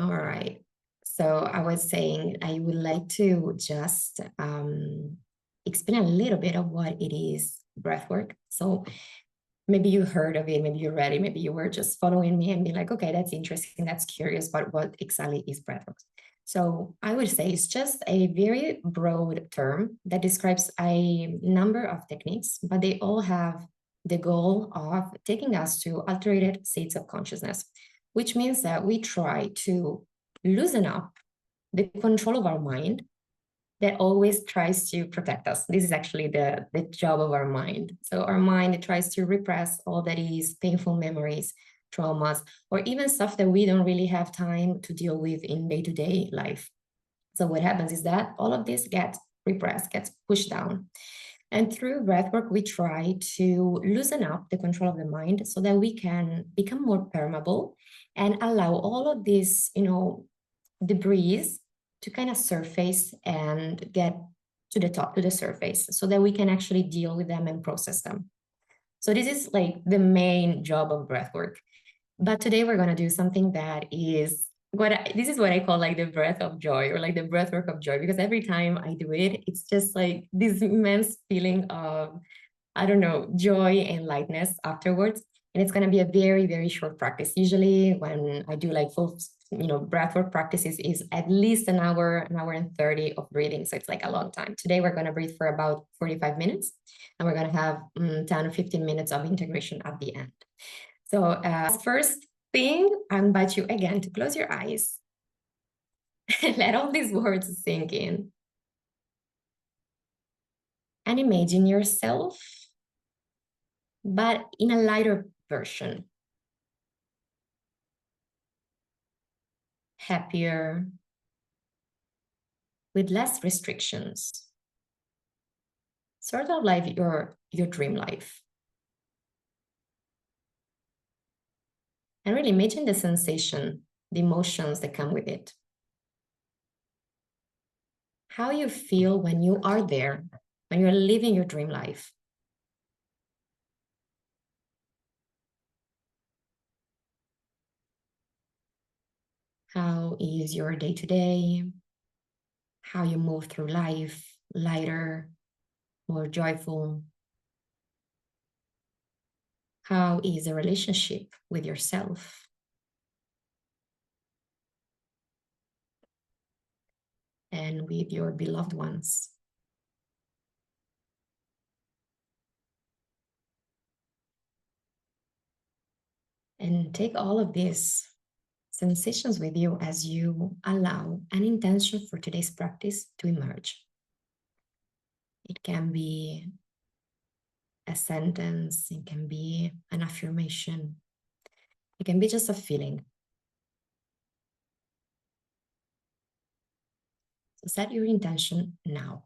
All right. So I was saying I would like to just explain a little bit of what it is breathwork. So maybe you heard of it, maybe you read it, maybe you were just following me and be like, okay, that's interesting, that's curious, but what exactly is breathwork? So I would say it's just a very broad term that describes a number of techniques, but they all have the goal of taking us to altered states of consciousness, which means that we try to loosen up the control of our mind that always tries to protect us. This is actually the job of our mind. So our mind tries to repress all that is painful memories, traumas, or even stuff that we don't really have time to deal with in day-to-day life. So what happens is that all of this gets repressed, gets pushed down. And through breathwork, we try to loosen up the control of the mind so that we can become more permeable and allow all of this, debris to kind of surface and get to the top, to the surface, so that we can actually deal with them and process them. So this is like the main job of breathwork. But today we're going to do something that is this is what I call like the breath of joy, or like the breathwork of joy, because every time I do it, it's just like this immense feeling of, I don't know, joy and lightness afterwards. And it's going to be a very, very short practice. Usually when I do like full, breathwork practices is at least an hour and 30 of breathing. So it's like a long time. Today, we're going to breathe for about 45 minutes, and we're going to have 10 or 15 minutes of integration at the end. So first thing, I invite you again to close your eyes and let all these words sink in. And imagine yourself, but in a lighter version. Happier, with less restrictions. Sort of like your dream life. And really imagine the sensation, the emotions that come with it. How you feel when you are there, when you're living your dream life. How is your day-to-day? How you move through life, lighter, more joyful? How is the relationship with yourself? And with your beloved ones? And take all of these sensations with you as you allow an intention for today's practice to emerge. It can be a sentence, it can be an affirmation, it can be just a feeling. So set your intention now,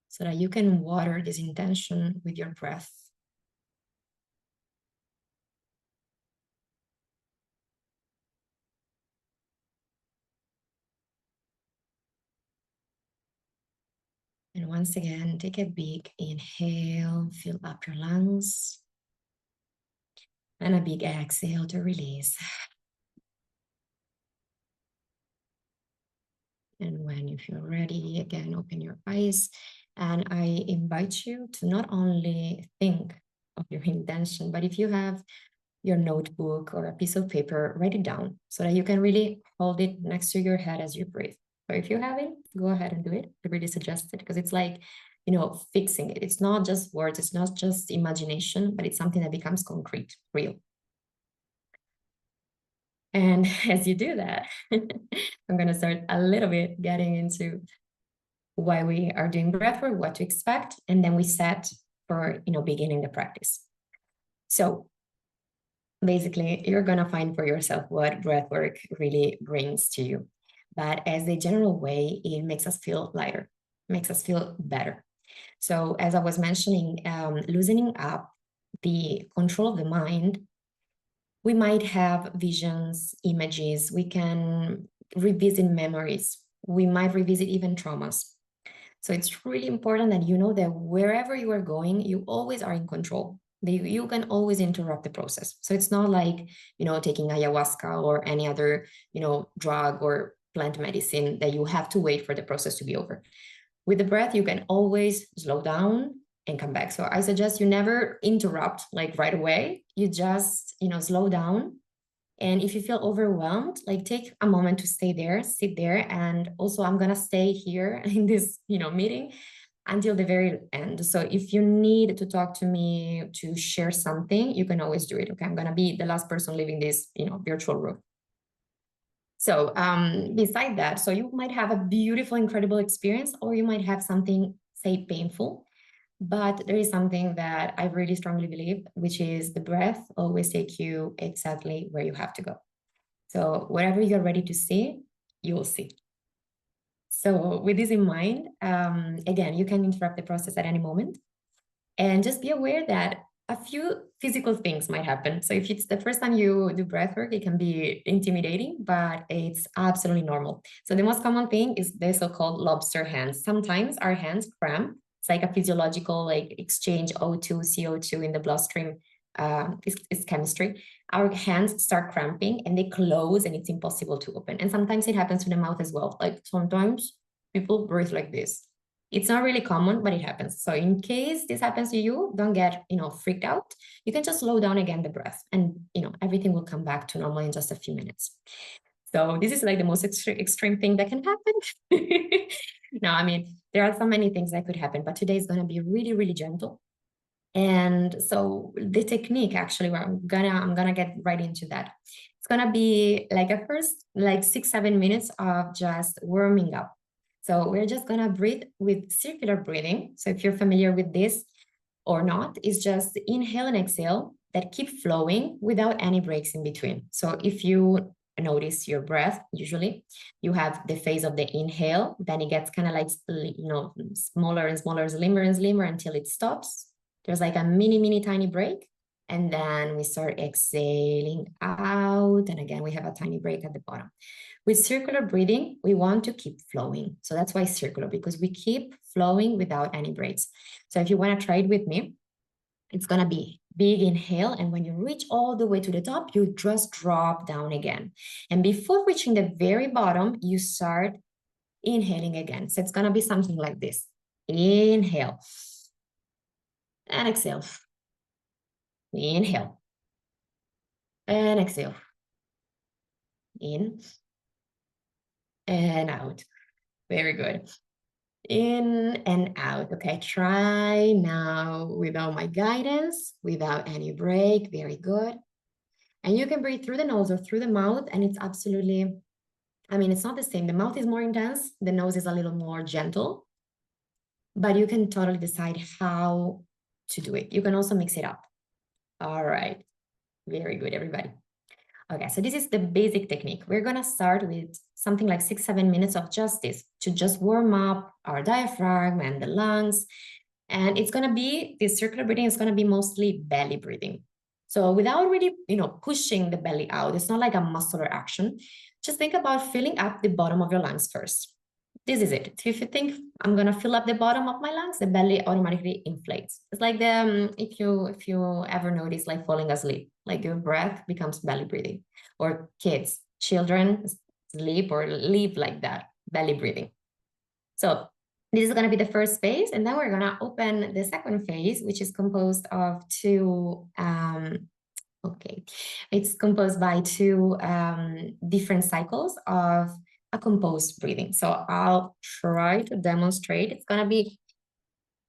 so that you can water this intention with your breath. And once again, take a big inhale, fill up your lungs, and a big exhale to release. And when you feel ready, again, open your eyes. And I invite you to not only think of your intention, but if you have your notebook or a piece of paper, write it down so that you can really hold it next to your head as you breathe. Or if you have it, go ahead and do it. I really suggest it, because it's like, fixing it. It's not just words, it's not just imagination, but it's something that becomes concrete, real. And as you do that, I'm going to start a little bit getting into why we are doing breathwork, what to expect, and then we set for, beginning the practice. So basically, you're going to find for yourself what breathwork really brings to you. But as a general way, it makes us feel lighter, makes us feel better. So as I was mentioning, loosening up the control of the mind, we might have visions, images, we can revisit memories, we might revisit even traumas. So it's really important that you know that wherever you are going, you always are in control. You can always interrupt the process. So it's not like, taking ayahuasca or any other, drug or plant medicine that you have to wait for the process to be over. With the breath, you can always slow down and come back. So I suggest you never interrupt like right away. You just, slow down. And if you feel overwhelmed, like take a moment to stay there, sit there. And also I'm going to stay here in this, meeting until the very end. So if you need to talk to me to share something, you can always do it. Okay, I'm going to be the last person leaving this, virtual room. So beside that, so you might have a beautiful, incredible experience, or you might have something, say, painful. But there is something that I really strongly believe, which is the breath always takes you exactly where you have to go. So whatever you're ready to see, you will see. So with this in mind, again, you can interrupt the process at any moment. And just be aware that a few physical things might happen. So if it's the first time you do breath work, it can be intimidating, but it's absolutely normal. So the most common thing is the so-called lobster hands. Sometimes our hands cramp. It's like a physiological like exchange O2, CO2 in the bloodstream. It's chemistry. Our hands start cramping and they close and it's impossible to open. And sometimes it happens to the mouth as well. Like sometimes people breathe like this. It's not really common, but it happens. So in case this happens to you, don't get, freaked out. You can just slow down again the breath and, everything will come back to normal in just a few minutes. So this is like the most extreme thing that can happen. No, I mean, there are so many things that could happen, but today is going to be really, really gentle. And so the technique actually, where I'm gonna get right into that. It's gonna be like a first like 6-7 minutes of just warming up. So we're just gonna breathe with circular breathing. So if you're familiar with this or not, it's just inhale and exhale that keep flowing without any breaks in between. So if you notice your breath, usually you have the phase of the inhale, then it gets kind of like, smaller and smaller, slimmer and slimmer until it stops. There's like a mini tiny break. And then we start exhaling out. And again, we have a tiny break at the bottom. With circular breathing, we want to keep flowing. So that's why circular, because we keep flowing without any breaks. So if you want to try it with me, it's going to be big inhale. And when you reach all the way to the top, you just drop down again. And before reaching the very bottom, you start inhaling again. So it's going to be something like this. Inhale. And exhale. Inhale. And exhale. In. And out. Very good. In and out. Okay, try now without my guidance, without any break. Very good. And you can breathe through the nose or through the mouth, and it's absolutely, it's not the same. The mouth is more intense, the nose is a little more gentle, but you can totally decide how to do it. You can also mix it up. All right. Very good, everybody. Okay, so this is the basic technique. We're gonna start with something like 6-7 minutes of just this to just warm up our diaphragm and the lungs. And it's gonna be, this circular breathing is gonna be mostly belly breathing. So without really, pushing the belly out, it's not like a muscular action. Just think about filling up the bottom of your lungs first. This is it. If you think I'm gonna fill up the bottom of my lungs, the belly automatically inflates. It's like the if you ever notice like falling asleep, like your breath becomes belly breathing, or children sleep or live like that, belly breathing. So this is gonna be the first phase, and then we're gonna open the second phase, which is composed of two. It's composed by two different cycles of a composed breathing. So I'll try to demonstrate. It's going to be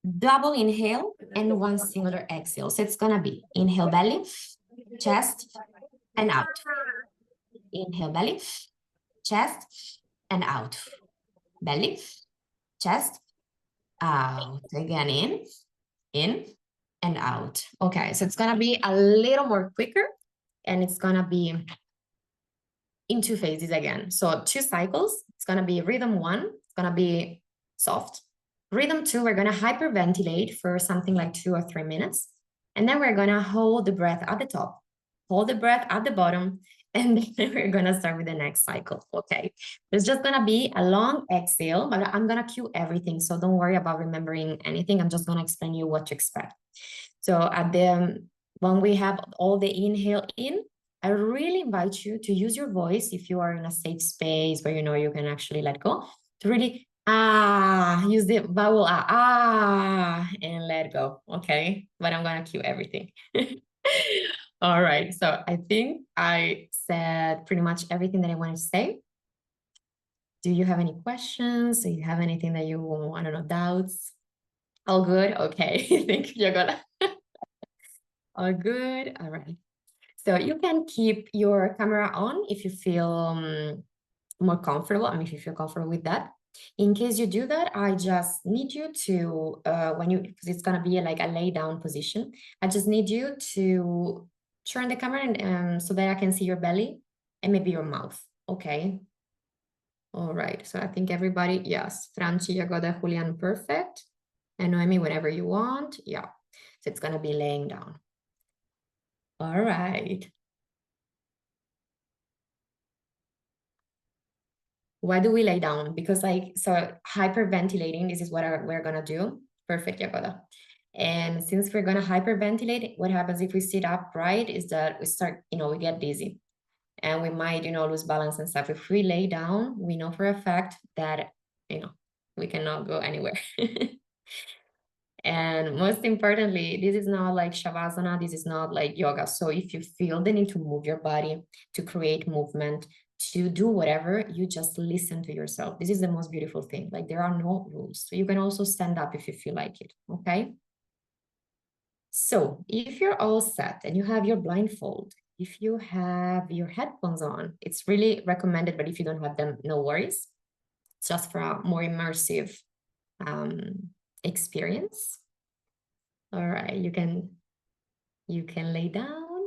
double inhale and one singular exhale. So it's going to be inhale belly, chest, and out. Inhale belly, chest, and out. Belly, chest, out. Again, in, and out. Okay, so it's going to be a little more quicker, and it's going to be in two phases again. So 2 cycles. It's going to be rhythm 1. It's going to be soft. Rhythm 2, we're going to hyperventilate for something like 2 or 3 minutes. And then we're going to hold the breath at the top, hold the breath at the bottom, and then we're going to start with the next cycle. Okay. There's just going to be a long exhale, but I'm going to cue everything. So don't worry about remembering anything. I'm just going to explain you what to expect. So So when we have all the inhale in, I really invite you to use your voice if you are in a safe space where you know you can actually let go, to really use the vowel and let go. Okay, but I'm gonna cue everything. All right, so I think I said pretty much everything that I wanted to say. Do you have any questions? Do you have anything that you want to know, doubts? All good? Okay, thank you, Yogola. All good? All right. So you can keep your camera on if you feel more comfortable. I mean, if you feel comfortable with that. In case you do that, I just need you to, because it's gonna be like a lay down position, I just need you to turn the camera so that I can see your belly and maybe your mouth, okay? All right, so I think everybody, yes, Franci, Jagoda, Julian, perfect. And Noemi, whenever you want, yeah. So it's gonna be laying down. All right. Why do we lay down? Because so hyperventilating, this is what we're gonna do. Perfect, Jagoda. And since we're gonna hyperventilate, what happens if we sit up, right, is that we start, we get dizzy and we might, lose balance and stuff. If we lay down, we know for a fact that, we cannot go anywhere. And most importantly, this is not like Shavasana, this is not like yoga. So if you feel the need to move your body, to create movement, to do whatever, you just listen to yourself. This is the most beautiful thing. Like there are no rules. So you can also stand up if you feel like it, okay? So if you're all set and you have your blindfold, if you have your headphones on, it's really recommended, but if you don't have them, no worries. It's just for a more immersive experience. All right, you can lay down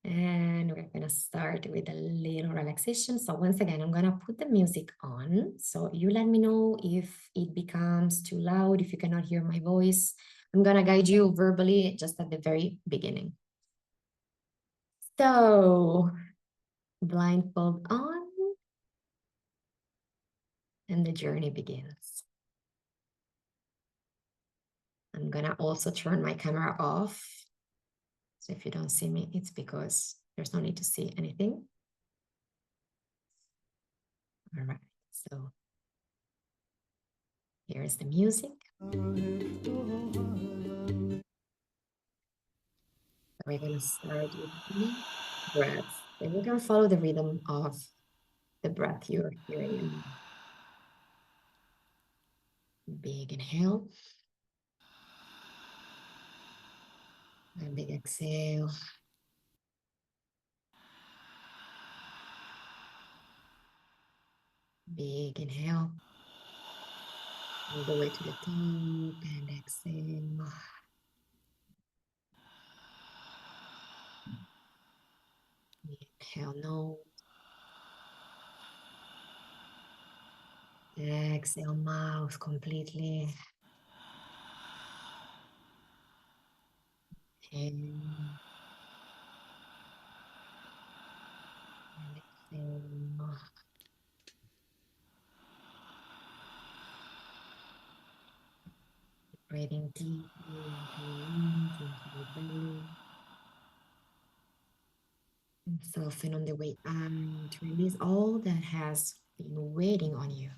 and we're gonna start with a little relaxation. So once again, I'm gonna put the music on. So you let me know if it becomes too loud, if you cannot hear my voice. I'm gonna guide you verbally just at the very beginning. So blindfold on and the journey begins. I'm gonna also turn my camera off. So if you don't see me, it's because there's no need to see anything. All right, so here's the music. We're going to start with deep breaths. And we're going to follow the rhythm of the breath you're hearing. Big inhale. And big exhale. Big inhale. All the way to the top and exhale. Inhale, nose. Exhale, mouth completely. And exhale. Breathing deeply into your lungs, into your belly. And soften on the way out to release all that has been waiting on you.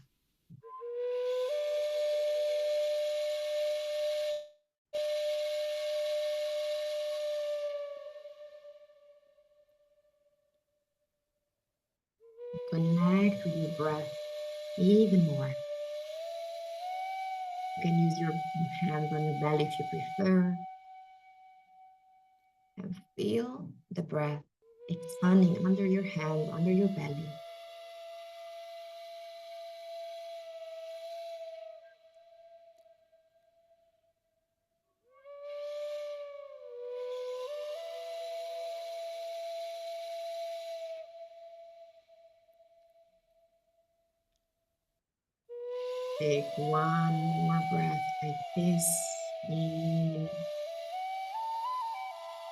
Connect with your breath even more. You can use your hands on your belly if you prefer. And feel the breath expanding under your hand, under your belly. Take one more breath like this in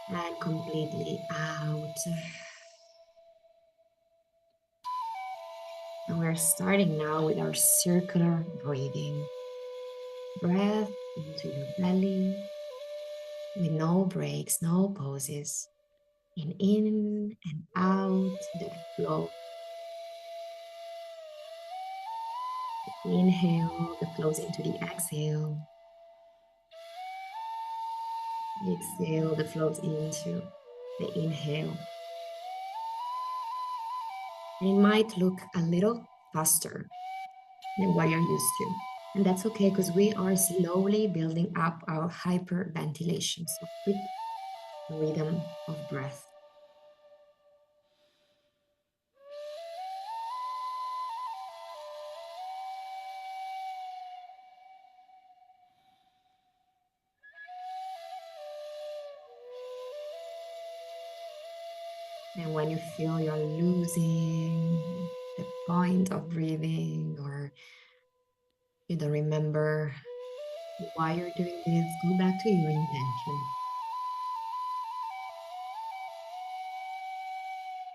and completely out. And we're starting now with our circular breathing. Breath into your belly with no breaks, no pauses. And in and out that flow. Inhale that flows into the exhale. Exhale that flows into the inhale. And it might look a little faster than what you're used to. And that's okay because we are slowly building up our hyperventilation. So quick rhythm of breath. And when you feel you're losing the point of breathing or you don't remember why you're doing this, go back to your intention.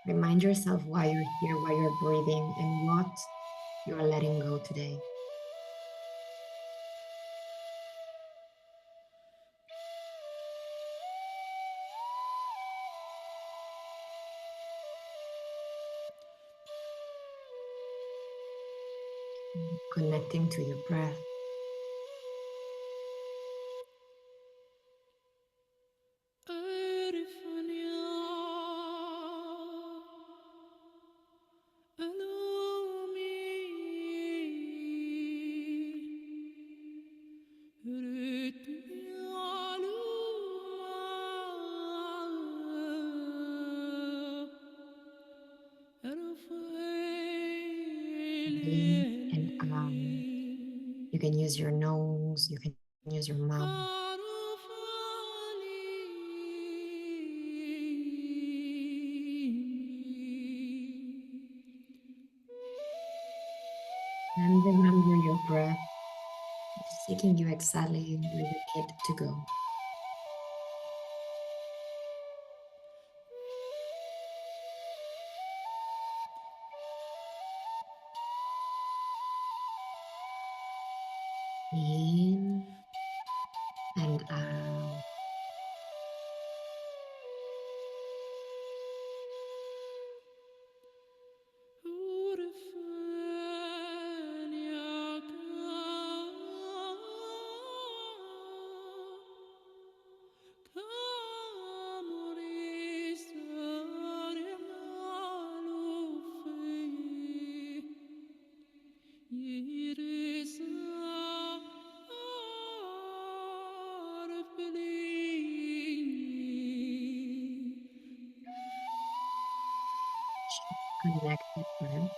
Remind yourself why you're here, why you're breathing, and what you're letting go today. Connecting to your breath. In and out. You can use your nose, you can use your mouth. And remember your breath is taking you exactly where you need to go. In and out. Connect with breath.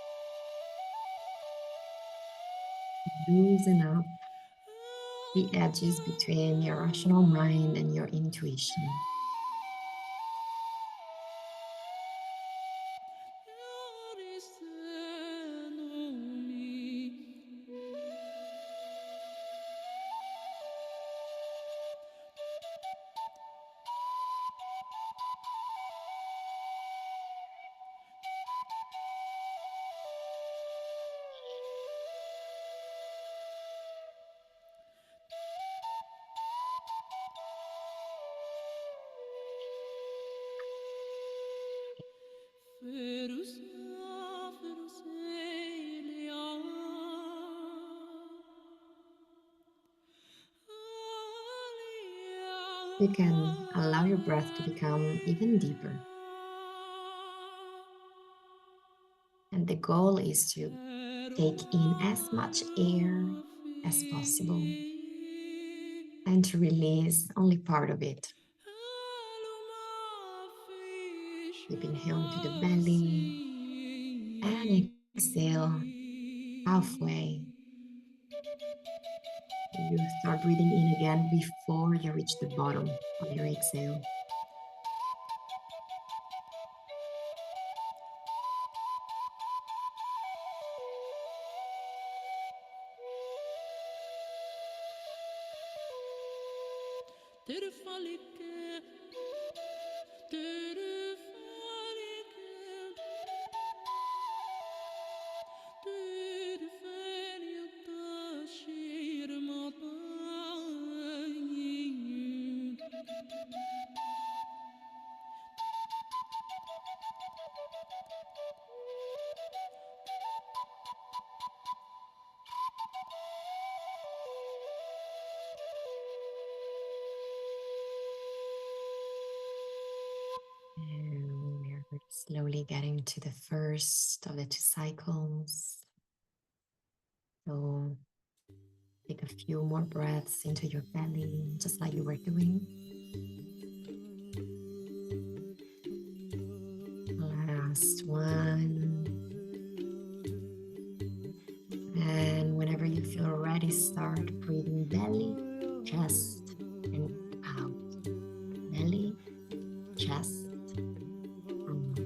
Loosen up the edges between your rational mind and your intuition. You can allow your breath to become even deeper. And the goal is to take in as much air as possible and to release only part of it. Deep inhale into the belly and exhale halfway. You start breathing in again before you reach the bottom of your exhale. Slowly getting to the first of the 2 cycles. So take a few more breaths into your belly, just like you were doing. Last one. And whenever you feel ready, start breathing belly, chest, and out. Belly, chest, out.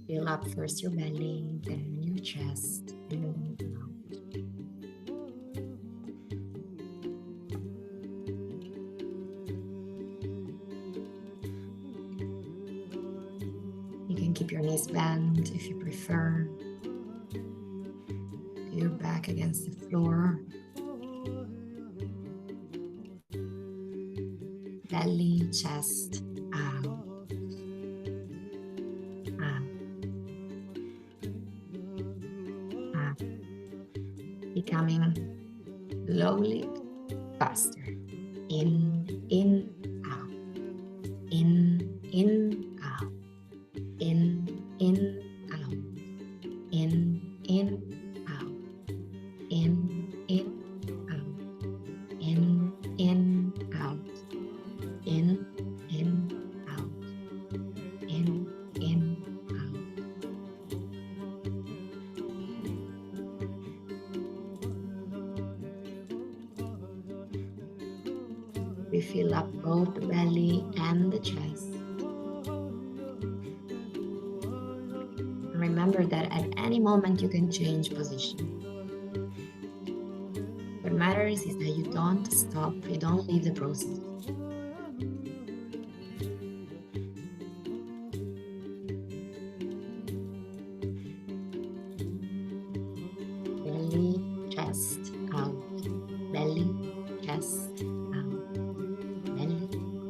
Fill up first your belly, then your chest, and out. You can keep your knees bent if you prefer. Your back against the floor. Belly, chest, out, out, out. Becoming slowly faster. In, out. In, out. In, out. In, out. In, out. In, out. In, out. In, out. We fill up both the belly and the chest. And remember that at any moment you can change position. What matters is that you don't stop, you don't leave the process. Belly, chest, out. Belly, chest, out. Belly,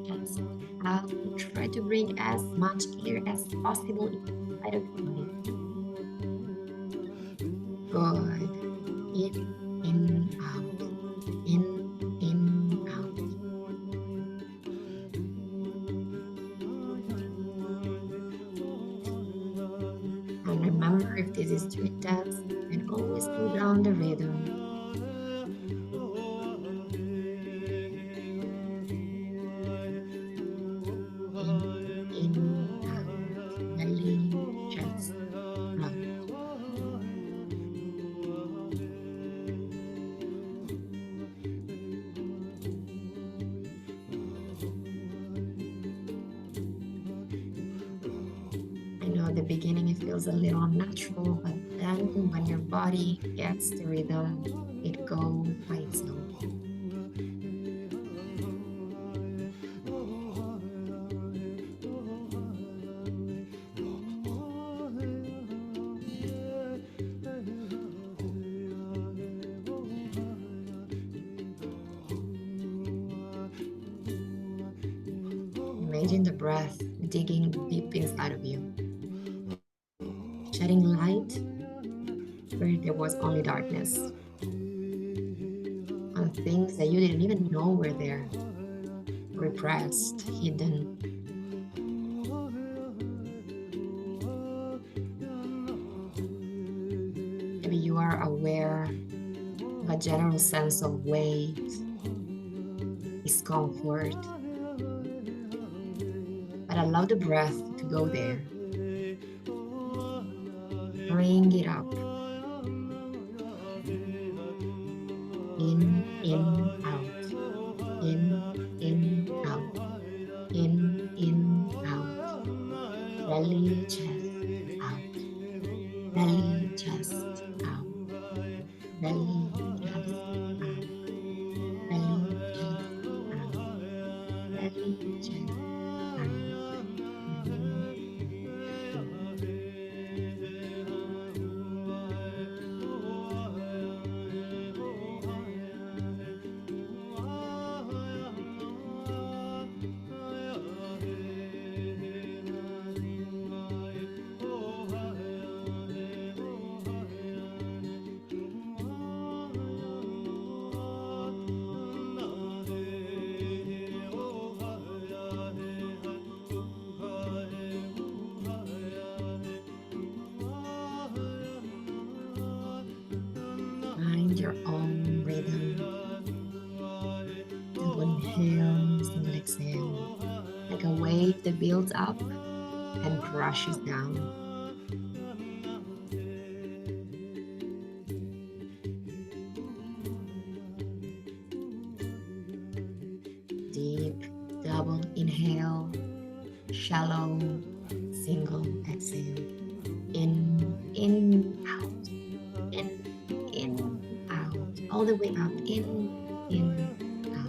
chest, out. Try to bring as much air as possible inside of your body. Good. In, out. In, out. And remember, if this is too intense, you can always slow down the rhythm. In, out. Belly, chest, out. At the beginning it feels a little unnatural, but then when your body gets the rhythm, it goes by itself. Imagine the breath digging deep inside of you, shedding light where there was only darkness, on things that you didn't even know were there, repressed, hidden. Maybe you are aware of a general sense of weight, discomfort, but allow the breath to go there. Bring it up. In, out. In, out. In, out. Belly, chest, out. Belly, chest, out. Belly, chest, out. Belly, chest, out. Belly, chest, out. exhale, like a wave that builds up and crashes down. Deep double inhale, shallow single exhale. In, out, in, out, all the way up, in, out.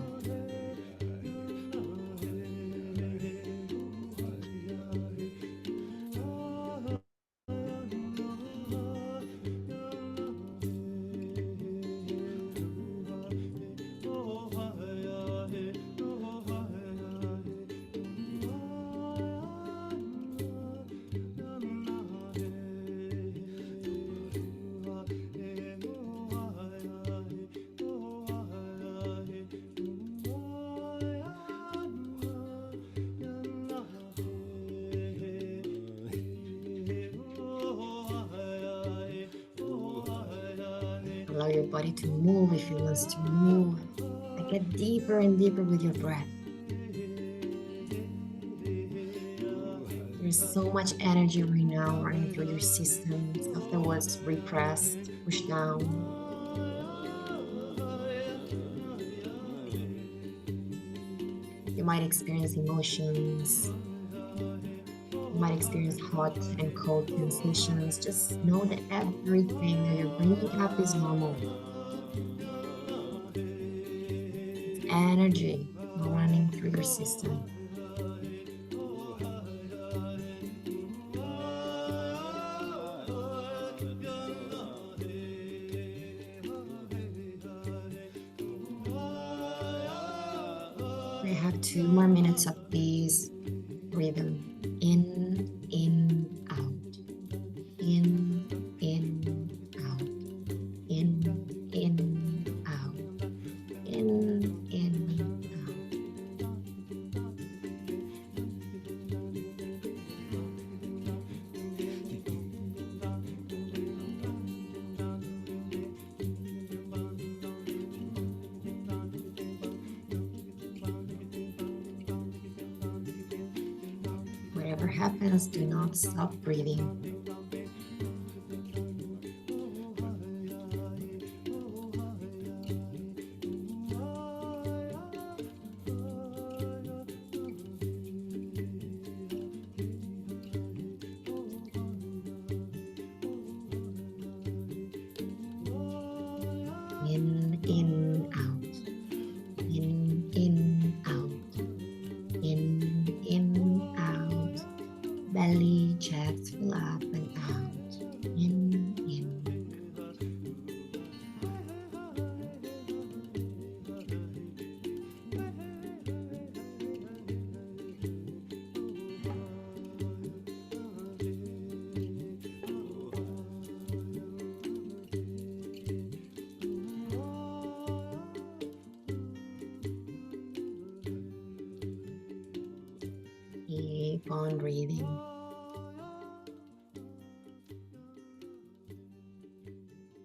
Allow your body to move if it wants to move. And get deeper and deeper with your breath. There's so much energy right now running through your system, stuff that was repressed, pushed down. You might experience emotions. You might experience hot and cold sensations. Just know that everything that you're bringing up is normal. It's energy running through your system. We have 2 more minutes of this rhythm. In, out. In, out. In, out. In, out. Whatever happens, do not stop breathing. In, out. In, out. In, out. Belly, chest, fill up and out. In. Keep on breathing.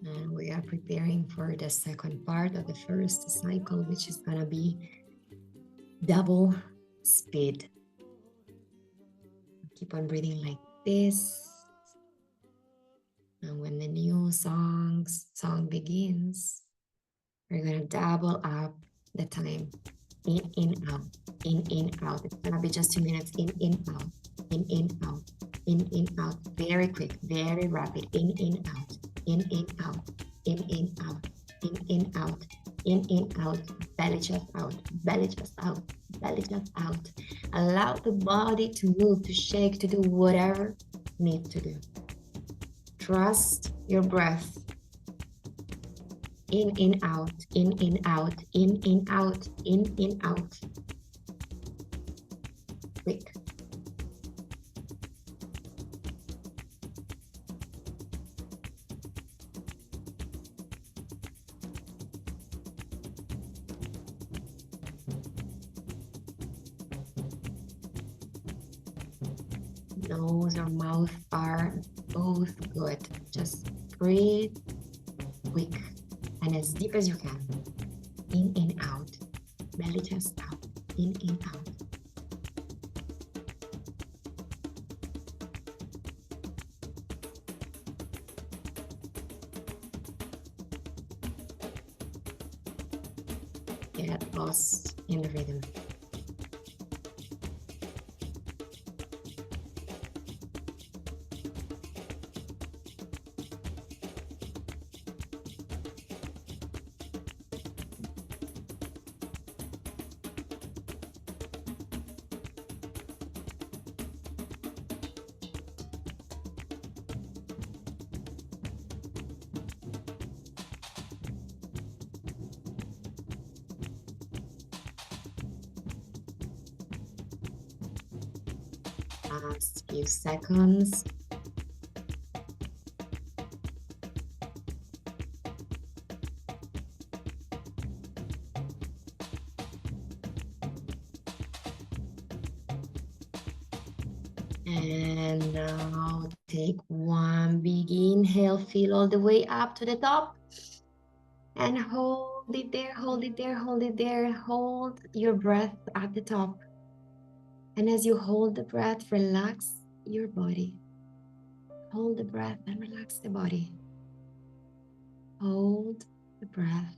And we are preparing for the second part of the first cycle, which is gonna be double speed. Keep on breathing like this. And when the new song begins, we're gonna double up the time. In, out, in, out. It's gonna be just 2 minutes. In, out, out, in, out. Very quick, very rapid. In, out, out, out, in, out. Belly chest out, belly chest out, belly chest out. Allow the body to move, to shake, to do whatever you need to do. Trust your breath. In, out, out, out, out. Quick. Nose or mouth are both good. Just breathe quick and as deep as you can. In, out, belly chest out, in and out. Get lost in the rhythm. Last few seconds. And now take one big inhale, feel all the way up to the top. And hold it there, hold it there, hold it there. Hold your breath at the top. And as you hold the breath, relax your body. Hold the breath and relax the body. Hold the breath.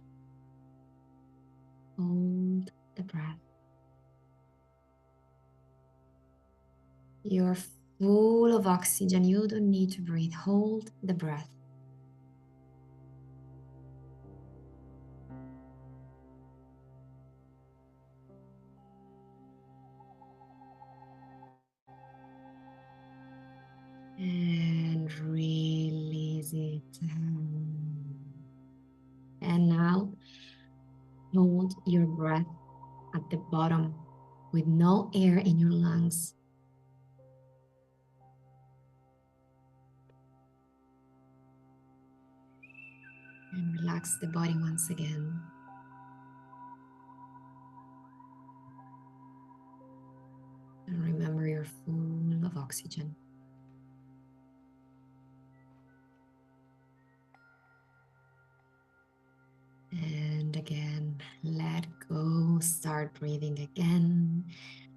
Hold the breath. You're full of oxygen. You don't need to breathe. Hold the breath. And release it. And now hold your breath at the bottom with no air in your lungs. And relax the body once again. And remember you're full of oxygen. And again, let go, start breathing again.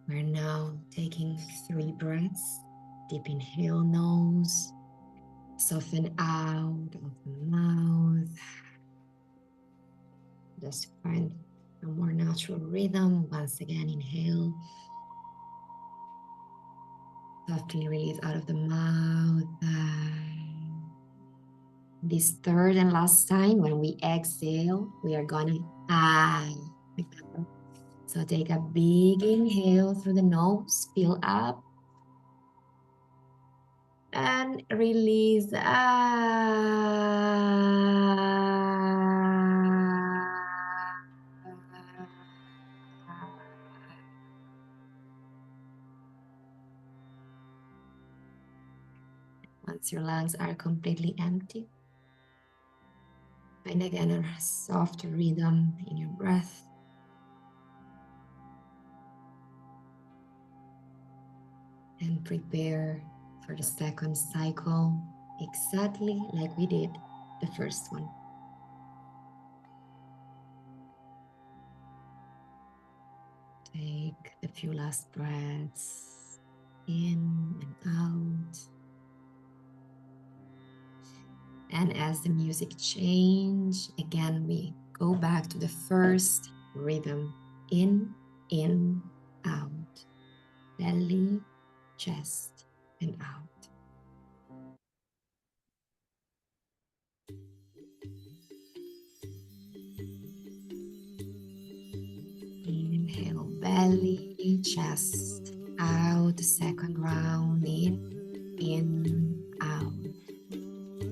We're now taking 3 breaths. Deep inhale, nose. Soften out of the mouth. Just find a more natural rhythm. Once again, inhale. Softly release out of the mouth. This third and last time, when we exhale, we are gonna remember. So take a big inhale through the nose, fill up, and release. Once your lungs are completely empty, find again a soft rhythm in your breath. And prepare for the second cycle exactly like we did the first one. Take a few last breaths in and out. And as the music changes, again, we go back to the first rhythm. In, out. Belly, chest, and out. Inhale, belly, chest, out. Second round, in, out.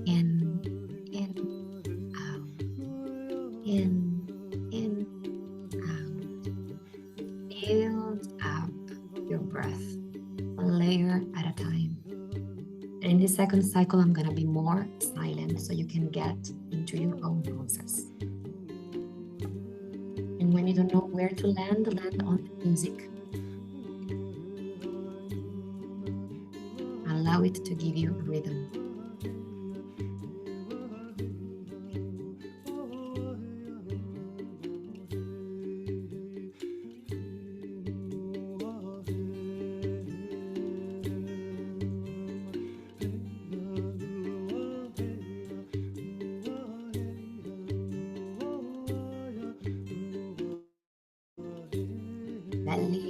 In, out. In, out. Build up your breath, one layer at a time. And in the second cycle, I'm gonna be more silent so you can get into your own process. And when you don't know where to land on the music. Allow it to give you rhythm.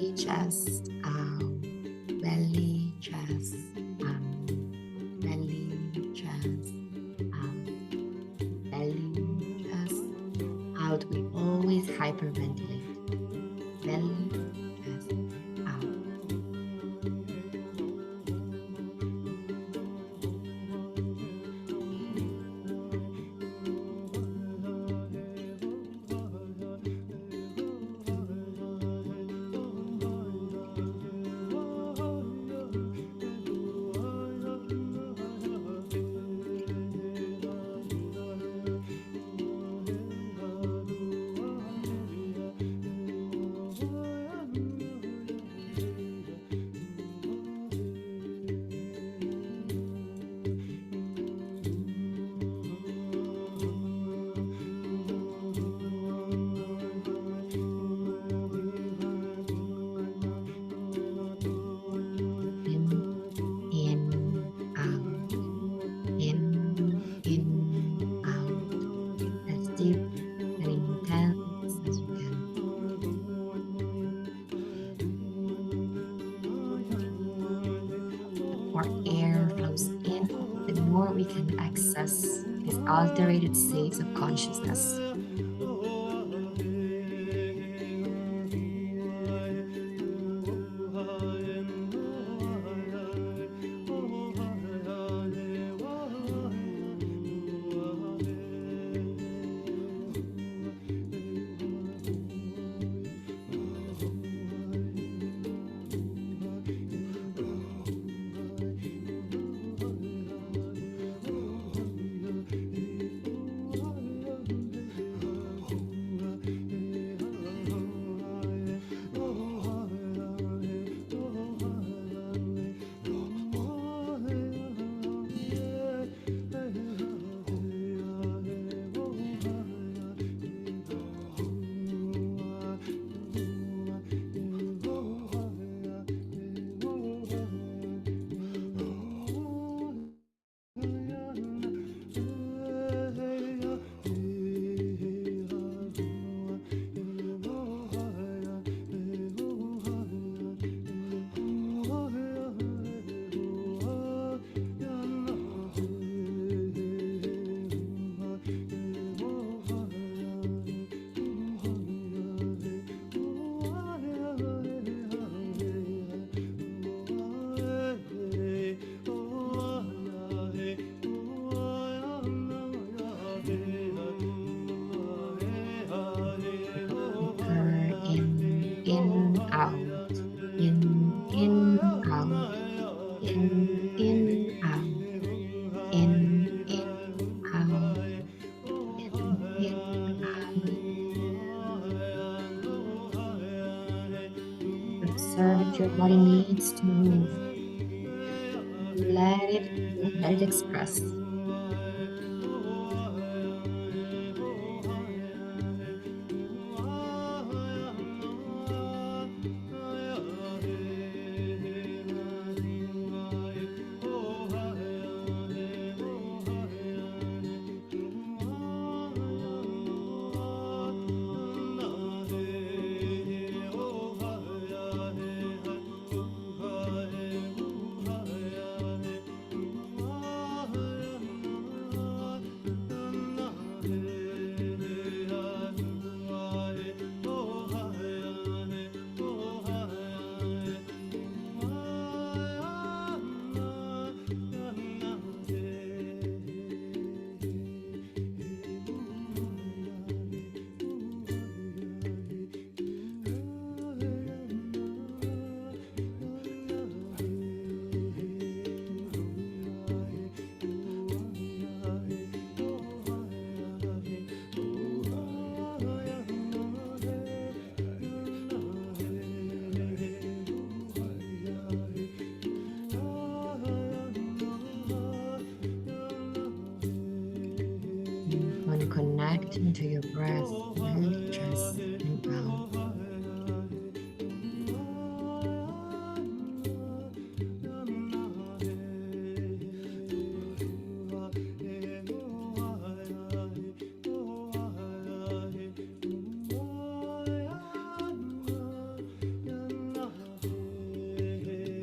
belly, chest, out, belly, chest, out, belly, chest, out, belly, chest, out. We always hyperventilate. Belly, chest, out. In, out, in, out, as deep and intense as you can. The more air flows in, the more we can access these altered states of consciousness. Deeper in, out, in, out, in, out, out, out. Observe if your body needs to move. Let it move, let it express.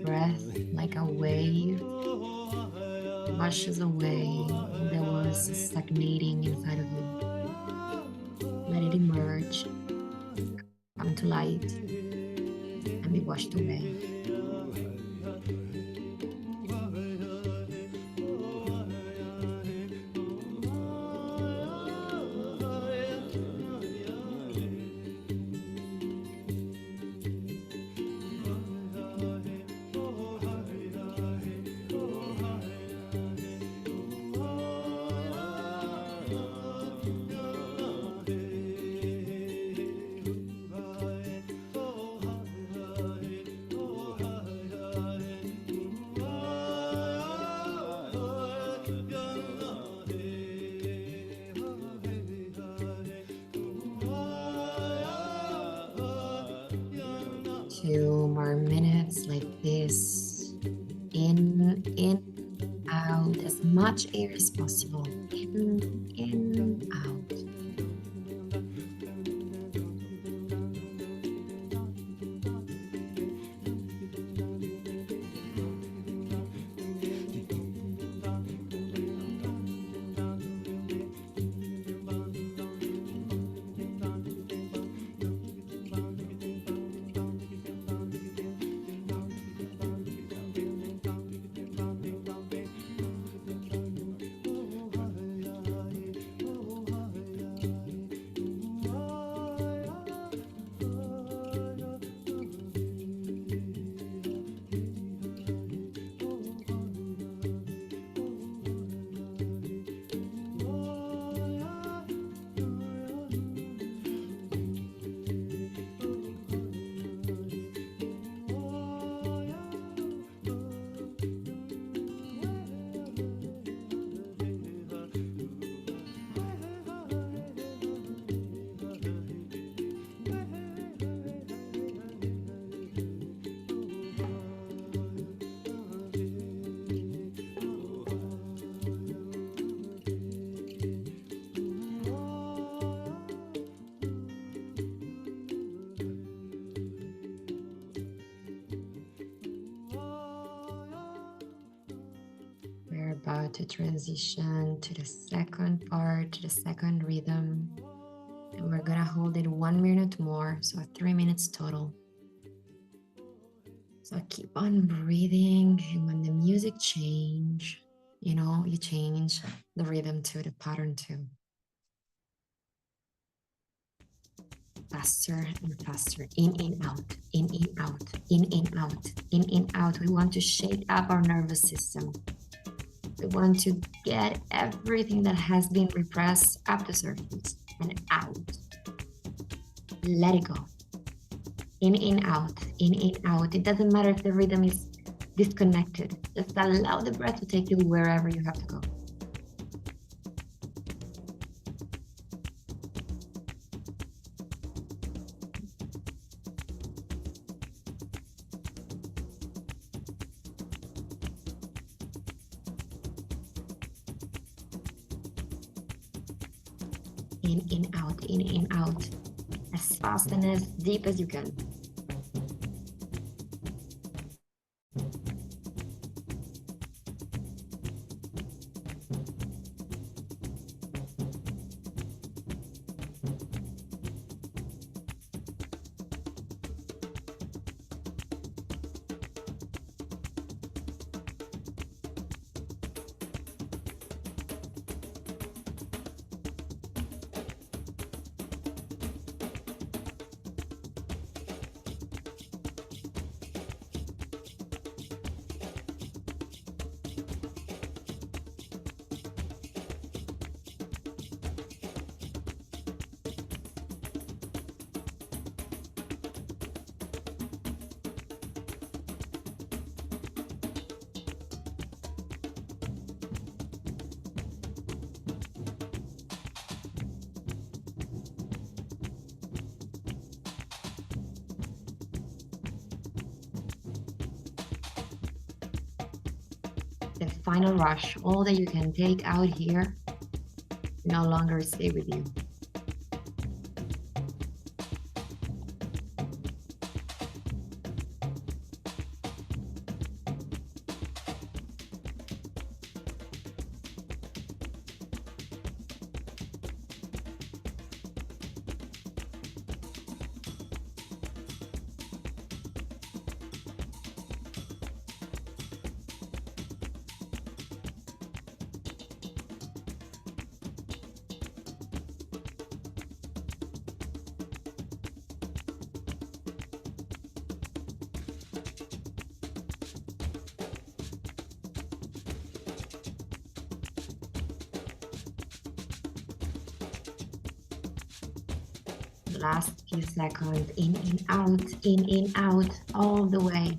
breath like a wave washes away all that was stagnating inside of you. Let it emerge, come to light, and be washed away. Two more minutes like this. In, out, as much air as possible. In, out. We're about to transition to the second part, to the second rhythm. And we're gonna hold it 1 minute more, so 3 minutes total. So keep on breathing, and when the music change, you change the rhythm to the pattern too. Faster and faster, in, out, in, out, in, out, in, out. We want to shake up our nervous system. We want to get everything that has been repressed up the surface and out. Let it go. In, out, in, out. It doesn't matter if the rhythm is disconnected. Just allow the breath to take you wherever you have to go. In, out, as fast and as deep as you can. The final rush, all that you can take out here, no longer stay with you. Last few seconds, in, out, all the way.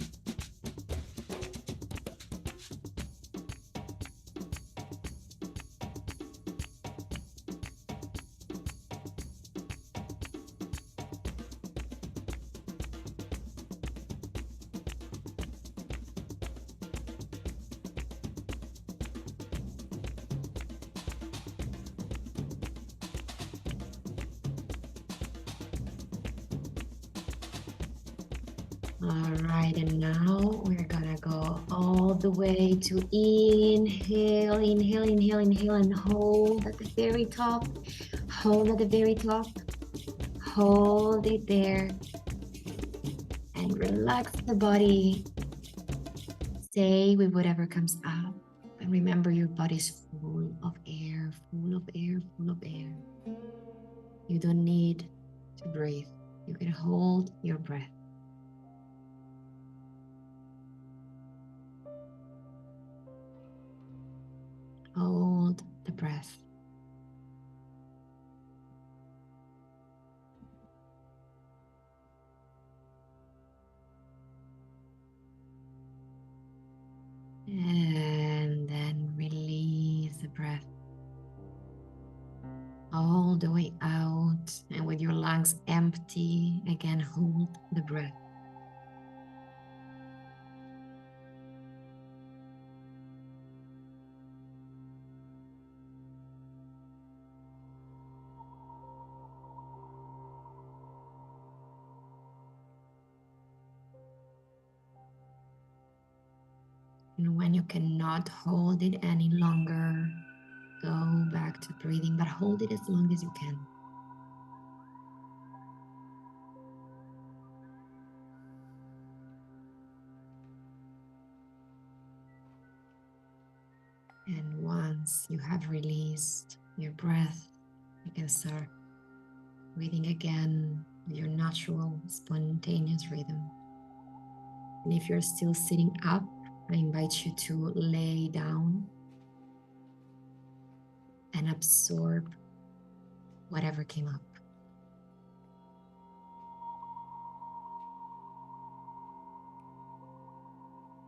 All right, and now we're gonna go all the way to inhale, inhale, inhale, inhale, and hold at the very top. Hold at the very top. Hold it there and relax the body. Stay with whatever comes up. And remember, your body's full of air, full of air, full of air. You don't need to breathe. You can hold your breath. Hold the breath. And then release the breath all the way out. And with your lungs empty, again, hold the breath. And when you cannot hold it any longer, go back to breathing, but hold it as long as you can. And once you have released your breath, you can start breathing again with your natural, spontaneous rhythm. And if you're still sitting up, I invite you to lay down and absorb whatever came up.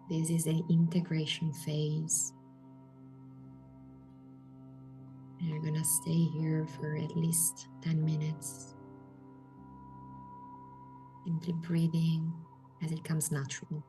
This is an integration phase. And you're gonna stay here for at least 10 minutes. Simply breathing as it comes natural.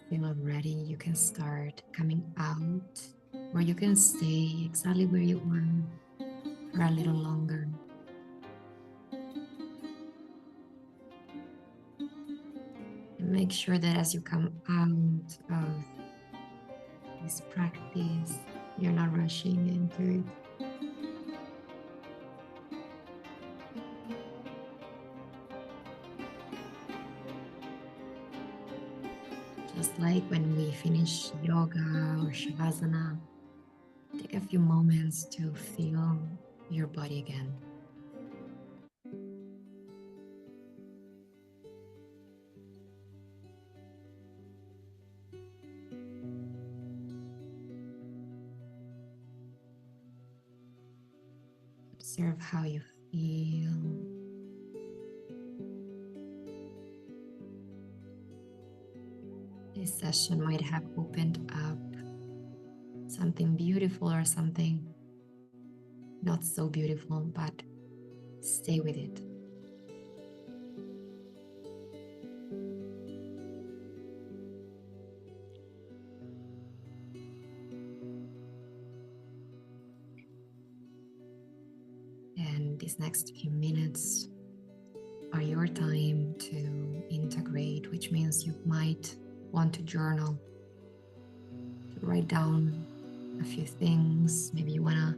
feel ready, you can start coming out, or you can stay exactly where you are for a little longer. And make sure that as you come out of this practice, you're not rushing into it. Just like when we finish yoga or shavasana, take a few moments to feel your body again. Observe how you feel. This session might have opened up something beautiful or something not so beautiful, but stay with it. And these next few minutes are your time to integrate, which means you might want to journal, to write down a few things. Maybe you want to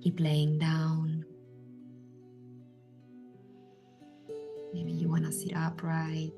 keep laying down. Maybe you want to sit upright.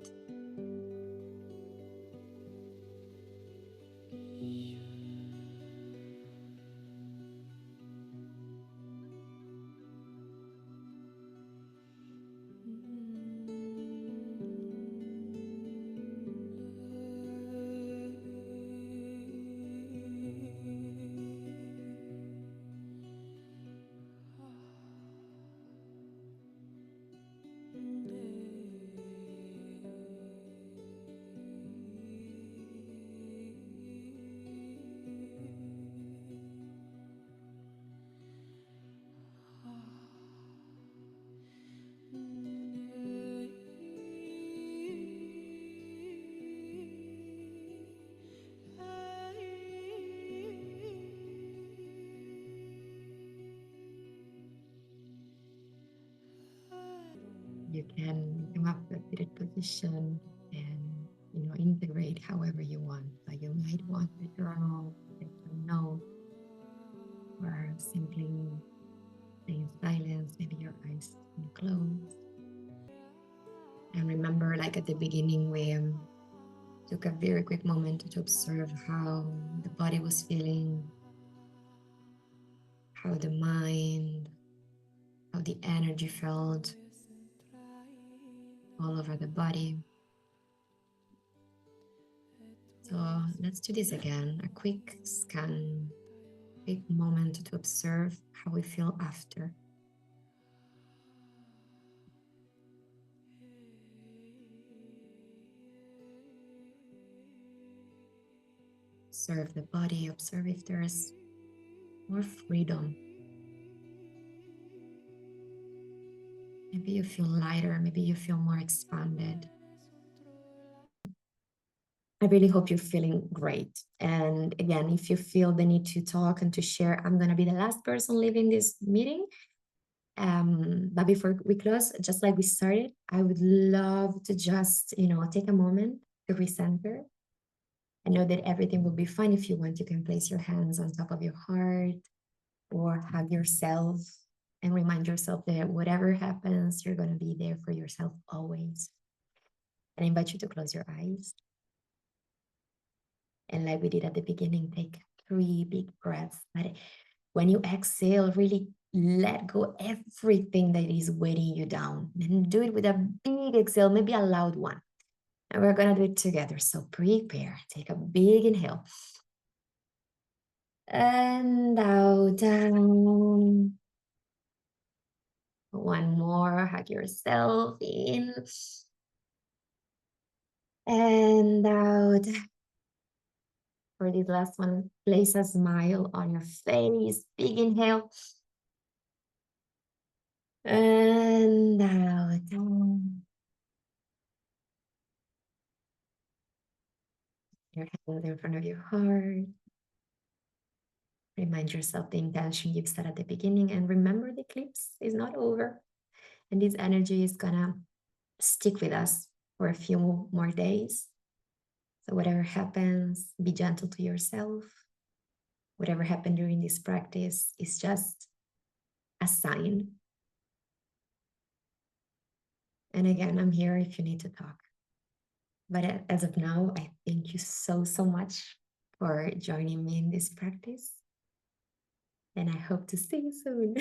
You can come up with a seated position and integrate however you want. So you might want to journal, take some notes, or simply stay in silence, maybe your eyes closed. And remember, like at the beginning, we took a very quick moment to observe how the body was feeling, how the mind, how the energy felt all over the body. So let's do this again. A quick scan, quick moment to observe how we feel after. Observe the body, observe if there's more freedom. Maybe you feel lighter, maybe you feel more expanded. I really hope you're feeling great. And again, if you feel the need to talk and to share, I'm going to be the last person leaving this meeting. But before we close, just like we started, I would love to just, take a moment to recenter. I know that everything will be fine. If you want, you can place your hands on top of your heart or hug yourself and remind yourself that whatever happens, you're going to be there for yourself always. And I invite you to close your eyes. And like we did at the beginning, take 3 big breaths. But when you exhale, really let go everything that is weighting you down. And do it with a big exhale, maybe a loud one. And we're going to do it together. So prepare. Take a big inhale. And out, down. One more. Hug yourself in. And out. For this last one, place a smile on your face. Big inhale. And out. your hands in front of your heart. Remind yourself the intention you've set at the beginning, and remember the eclipse is not over. And this energy is gonna stick with us for a few more days. So whatever happens, be gentle to yourself. Whatever happened during this practice is just a sign. And again, I'm here if you need to talk. But as of now, I thank you so, so much for joining me in this practice. And I hope to see you soon.